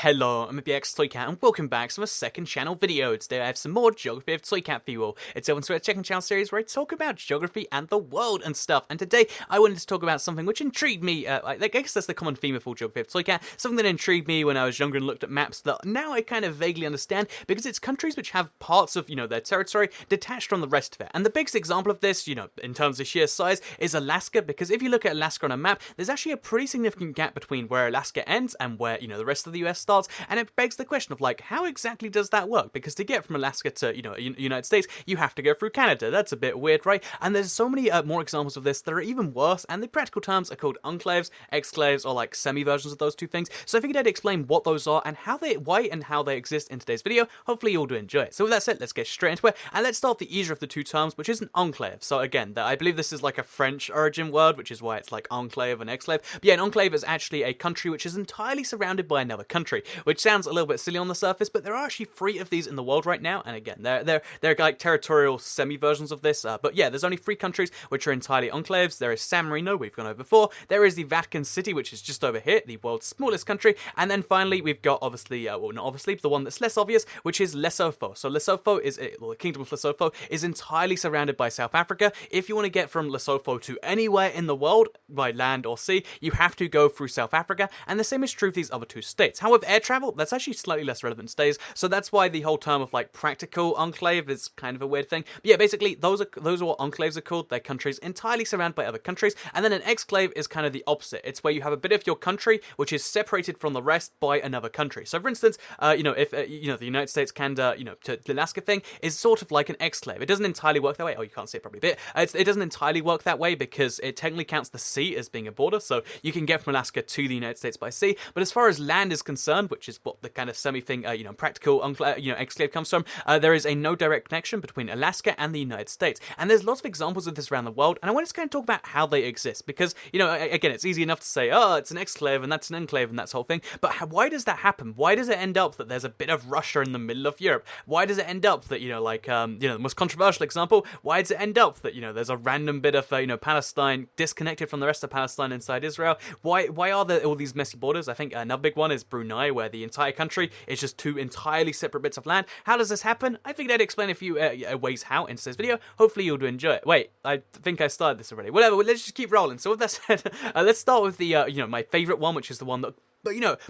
Hello, I'm BX Toycat and welcome back to my second channel video. Today I have some more Geography of Toycat for you all. It's over to our second channel series where I talk about geography and the world and stuff. And today I wanted to talk about something which intrigued me. I guess that's the common theme of all Geography of Toycat. Something that intrigued me when I was younger and looked at maps that now I kind of vaguely understand, because it's countries which have parts of, their territory detached from the rest of it. And the biggest example of this, in terms of sheer size, is Alaska, because if you look at Alaska on a map, there's actually a pretty significant gap between where Alaska ends and where, the rest of the US starts, and it begs the question of, how exactly does that work? Because to get from Alaska to, United States, you have to go through Canada. That's a bit weird, right? And there's so many more examples of this that are even worse, and the practical terms are called enclaves, exclaves, or semi-versions of those two things. So I figured I'd explain what those are and why and how they exist in today's video. Hopefully you'll do enjoy it. So with that said, let's get straight into it, and let's start with the easier of the two terms, which is an enclave. So again, I believe this is a French origin word, which is why it's enclave and exclave. But yeah, an enclave is actually a country which is entirely surrounded by another country, which sounds a little bit silly on the surface, but there are actually 3 of these in the world right now, and again, they're territorial semi-versions of this, but yeah, there's only 3 countries which are entirely enclaves. There is San Marino, we've gone over before, there is the Vatican City, which is just over here, the world's smallest country, and then finally, we've got, obviously, well, not obviously, but the one that's less obvious, which is Lesotho. So Lesotho is, the Kingdom of Lesotho is entirely surrounded by South Africa. If you want to get from Lesotho to anywhere in the world, by land or sea, you have to go through South Africa, and the same is true of these other 2 states. However, air travel, that's actually slightly less relevant stays, so that's why the whole term of practical enclave is kind of a weird thing. But yeah, basically those are what enclaves are called. They're countries entirely surrounded by other countries, and then an exclave is kind of the opposite. It's where you have a bit of your country which is separated from the rest by another country. So for instance, if the United States, Canada, to the Alaska thing is sort of like an exclave. It doesn't entirely work that way. Oh, you can't see it probably a bit. It doesn't entirely work that way because it technically counts the sea as being a border, so you can get from Alaska to the United States by sea. But as far as land is concerned, which is what the kind of semi-thing, practical exclave comes from, there is a no direct connection between Alaska and the United States. And there's lots of examples of this around the world, and I wanted to kind of talk about how they exist, because, again, it's easy enough to say, oh, it's an exclave and that's an enclave and that's the whole thing, but why does that happen? Why does it end up that there's a bit of Russia in the middle of Europe? Why does it end up that, the most controversial example, why does it end up that, there's a random bit of, Palestine disconnected from the rest of Palestine inside Israel? Why are there all these messy borders? I think another big one is Brunei, where the entire country is just 2 entirely separate bits of land. How does this happen? I figured I'd explain a few ways how in today's video. Hopefully you'll enjoy it. Wait, I think I started this already. Whatever, let's just keep rolling. So with that said, let's start with the, my favorite one, which is the one that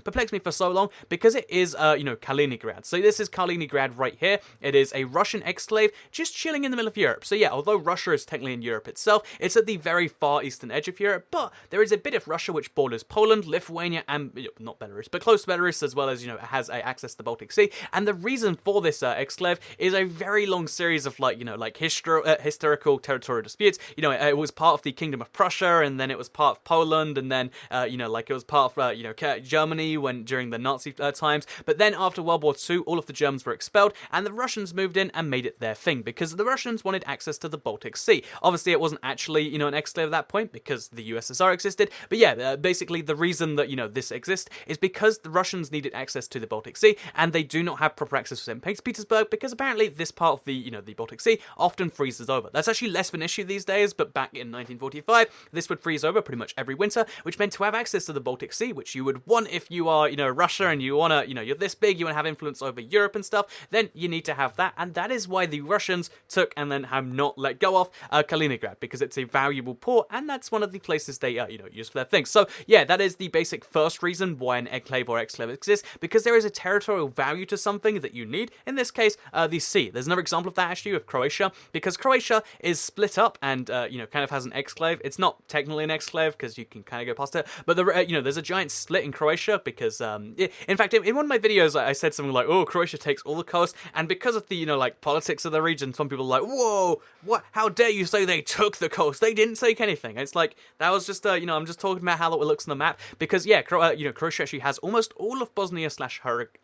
perplexed me for so long, because it is, Kaliningrad. So this is Kaliningrad right here. It is a Russian exclave just chilling in the middle of Europe. So yeah, although Russia is technically in Europe itself, it's at the very far eastern edge of Europe, but there is a bit of Russia which borders Poland, Lithuania, and, not Belarus, but close to Belarus, as well as, it has access to the Baltic Sea. And the reason for this exclave is a very long series of, historical territorial disputes. It was part of the Kingdom of Prussia, and then it was part of Poland, and then, it was part of, Germany during the Nazi times, but then after World War II, all of the Germans were expelled, and the Russians moved in and made it their thing, because the Russians wanted access to the Baltic Sea. Obviously, it wasn't actually, an exclave at that point, because the USSR existed, but yeah, basically the reason that, this exists is because the Russians needed access to the Baltic Sea, and they do not have proper access to St. Petersburg, because apparently this part of the, the Baltic Sea often freezes over. That's actually less of an issue these days, but back in 1945, this would freeze over pretty much every winter, which meant to have access to the Baltic Sea, which you would want if you are, Russia, and you want to, you're this big, you want to have influence over Europe and stuff, then you need to have that, and that is why the Russians took and then have not let go of Kaliningrad, because it's a valuable port, and that's one of the places they, use for their things. So, yeah, that is the basic first reason why an enclave or exclave exists, because there is a territorial value to something that you need, in this case, the sea. There's another example of that, actually, with Croatia, because Croatia is split up and, kind of has an exclave. It's not technically an exclave, because you can kind of go past it, but, there's a giant split in Croatia, because, in fact, in one of my videos, I said something like, oh, Croatia takes all the coast, and because of the, politics of the region, some people are like, whoa, what, how dare you say they took the coast? They didn't take anything. And it's like, that was just, I'm just talking about how it looks on the map, because, yeah, Croatia actually has almost all of Bosnia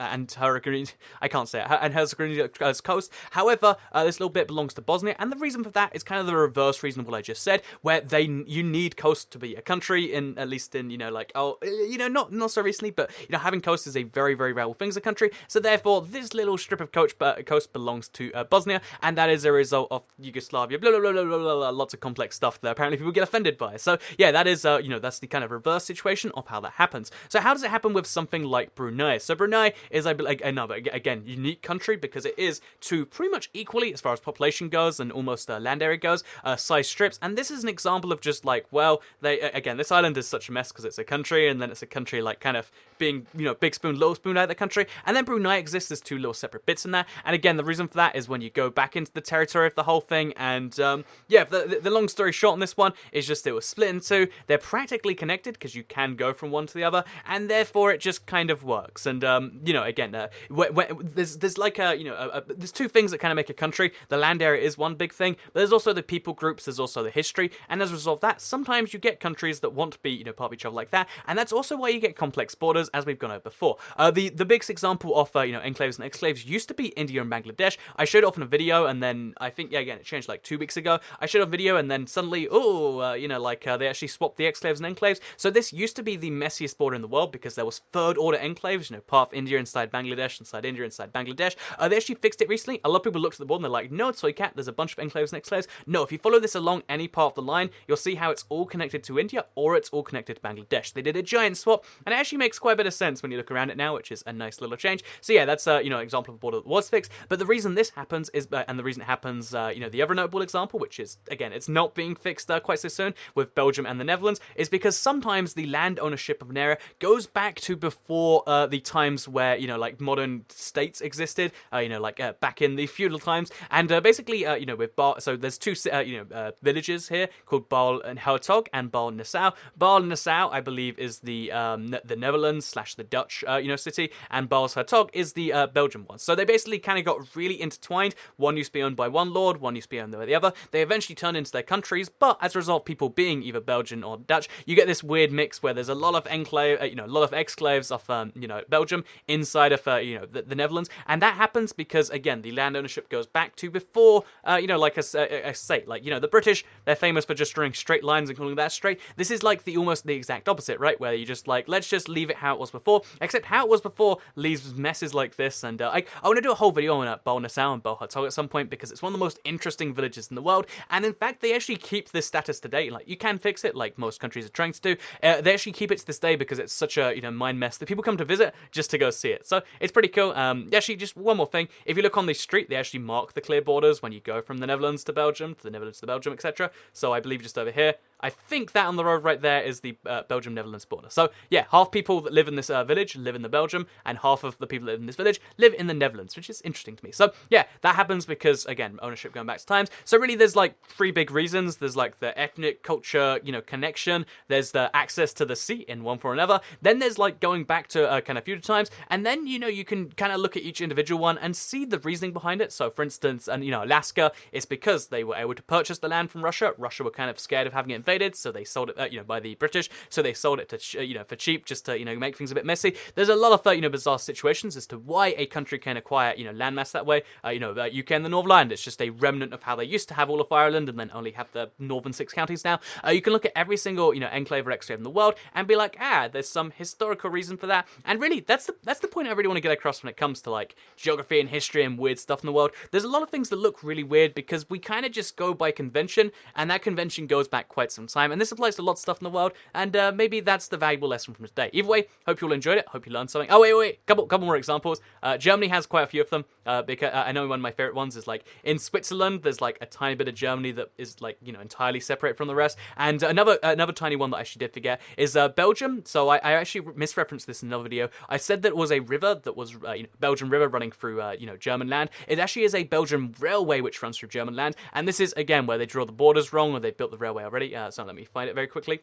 and Herzegovina, I can't say it, and Herzegovina's coast. However, this little bit belongs to Bosnia, and the reason for that is kind of the reverse reason of what I just said, where you need coast to be a country, at least in, not not so recently, but having coast is a very, very valuable thing as a country. So therefore, this little strip of coast belongs to Bosnia, and that is a result of Yugoslavia. Blah blah blah blah blah blah. Lots of complex stuff that apparently people get offended by. So yeah, that is that's the kind of reverse situation of how that happens. So how does it happen with something like Brunei? So Brunei is another again unique country because it is two pretty much equally as far as population goes and almost land area goes, size strips, and this is an example of just like, well, they again, this island is such a mess because it's a country, and then it's a country like kind of being big spoon, little spoon out of the country, and then Brunei exists as two little separate bits in there. And again, the reason for that is when you go back into the territory of the whole thing, and yeah, the long story short on this one is just it was split in two. They're practically connected because you can go from one to the other, and therefore it just kind of works. And again, there's like there's two things that kind of make a country. The land area is one big thing, but there's also the people groups, there's also the history, and as a result of that, sometimes you get countries that want to be part of each other like that, and that's also why you get complex borders, as we've gone over before. The biggest example of enclaves and exclaves used to be India and Bangladesh. I showed it off in a video, and then I think again it changed like 2 weeks ago. I showed off a video, and then suddenly they actually swapped the exclaves and enclaves. So this used to be the messiest border in the world because there was third order enclaves, part of India inside Bangladesh, inside India, inside Bangladesh. They actually fixed it recently. A lot of people looked at the board and they're like, no, Soy Cat, there's a bunch of enclaves and exclaves. No, if you follow this along any part of the line, you'll see how it's all connected to India or it's all connected to Bangladesh. They did a giant swap, and it actually makes quite a bit of sense when you look around it now, which is a nice little change. So yeah, that's an example of a border that was fixed. But the reason this happens is, and the reason it happens, the other notable example, which is again, it's not being fixed quite so soon with Belgium and the Netherlands, is because sometimes the land ownership of an area goes back to before the times where like modern states existed, back in the feudal times, and basically with Baal. So there's two villages here called Baal and Hertog and Baal Nassau. Baal Nassau, I believe, is the Netherlands / the Dutch city, and Baal Hertog is the Belgian one. So they basically kind of got really intertwined. One used to be owned by one lord, one used to be owned by the other. They eventually turned into their countries, but as a result, people being either Belgian or Dutch, you get this weird mix where there's a lot of a lot of exclaves of Belgium inside of the Netherlands, and that happens because again the land ownership goes back to before like a state. Like the British, they're famous for just drawing straight lines and calling that straight. This is like almost the exact opposite, right? Where you just like, let's just leave it how it was before, except how it was before leaves messes like this. And I want to do a whole video on Baal Nassau and Baal Hertog at some point because it's one of the most interesting villages in the world, and in fact they actually keep this status today. Like you can fix it, like most countries are trying to do. They actually keep it to this day because it's such a mind mess that people come to visit just to go see it. So it's pretty cool. Actually, just one more thing. If you look on the street, they actually mark the clear borders when you go from the Netherlands to Belgium, etc. So I believe just over here, I think that on the road right there is the Belgium-Netherlands border. So yeah, half people that live in this village live in the Belgium, and half of the people that live in this village live in the Netherlands, which is interesting to me. So yeah, that happens because, again, ownership going back to times. So really there's like 3 big reasons. There's like the ethnic culture, connection. There's the access to the sea in one form or another. Then there's like going back to kind of feudal times. And then, you can kind of look at each individual one and see the reasoning behind it. So for instance, Alaska, it's because they were able to purchase the land from Russia. Russia were kind of scared of having it invaded, so they sold it, by the British. So they sold it to, for cheap, just to, make things a bit messy. There's a lot of, bizarre situations as to why a country can acquire, landmass that way. UK and the Northern Ireland, it's just a remnant of how they used to have all of Ireland and then only have the northern 6 counties now. You can look at every single, enclave or exclave in the world and be like, there's some historical reason for that. And really, that's the point I really want to get across when it comes to like geography and history and weird stuff in the world. There's a lot of things that look really weird because we kind of just go by convention, and that convention goes back quite some time. And this applies to a lot of stuff in the world, and maybe that's the valuable lesson from today. Either way, hope you all enjoyed it. Hope you learned something. Oh wait, couple more examples. Germany has quite a few of them. Because I know one of my favorite ones is like in Switzerland. There's like a tiny bit of Germany that is like entirely separate from the rest. And another tiny one that I actually did forget is Belgium. So I actually misreferenced this in another video. I said that it was a river that was Belgian river running through German land. It actually is a Belgian railway which runs through German land. And this is again where they draw the borders wrong, or they built the railway already. So let me find it very quickly.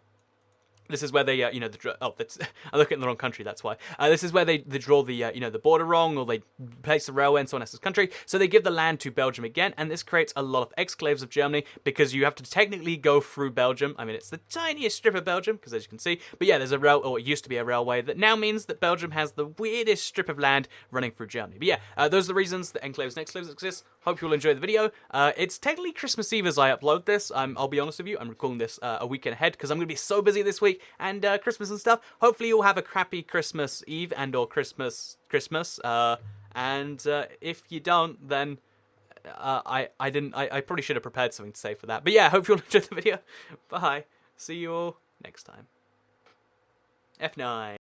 This is where they, I'm looking at the wrong country, that's why. This is where they draw the, the border wrong, or they place the railway in someone else's country. So they give the land to Belgium again, and this creates a lot of exclaves of Germany, because you have to technically go through Belgium. I mean, it's the tiniest strip of Belgium, because as you can see, but yeah, there's it used to be a railway that now means that Belgium has the weirdest strip of land running through Germany. But yeah, those are the reasons that enclaves and exclaves exist. Hope you'll enjoy the video. It's technically Christmas Eve as I upload this. I'll be honest with you, I'm recording this a weekend ahead because I'm going to be so busy this week and Christmas and stuff. Hopefully you'll have a crappy Christmas Eve and or Christmas. And if you don't, then I probably should have prepared something to say for that. But yeah, hope you'll enjoy the video. Bye. See you all next time. F9.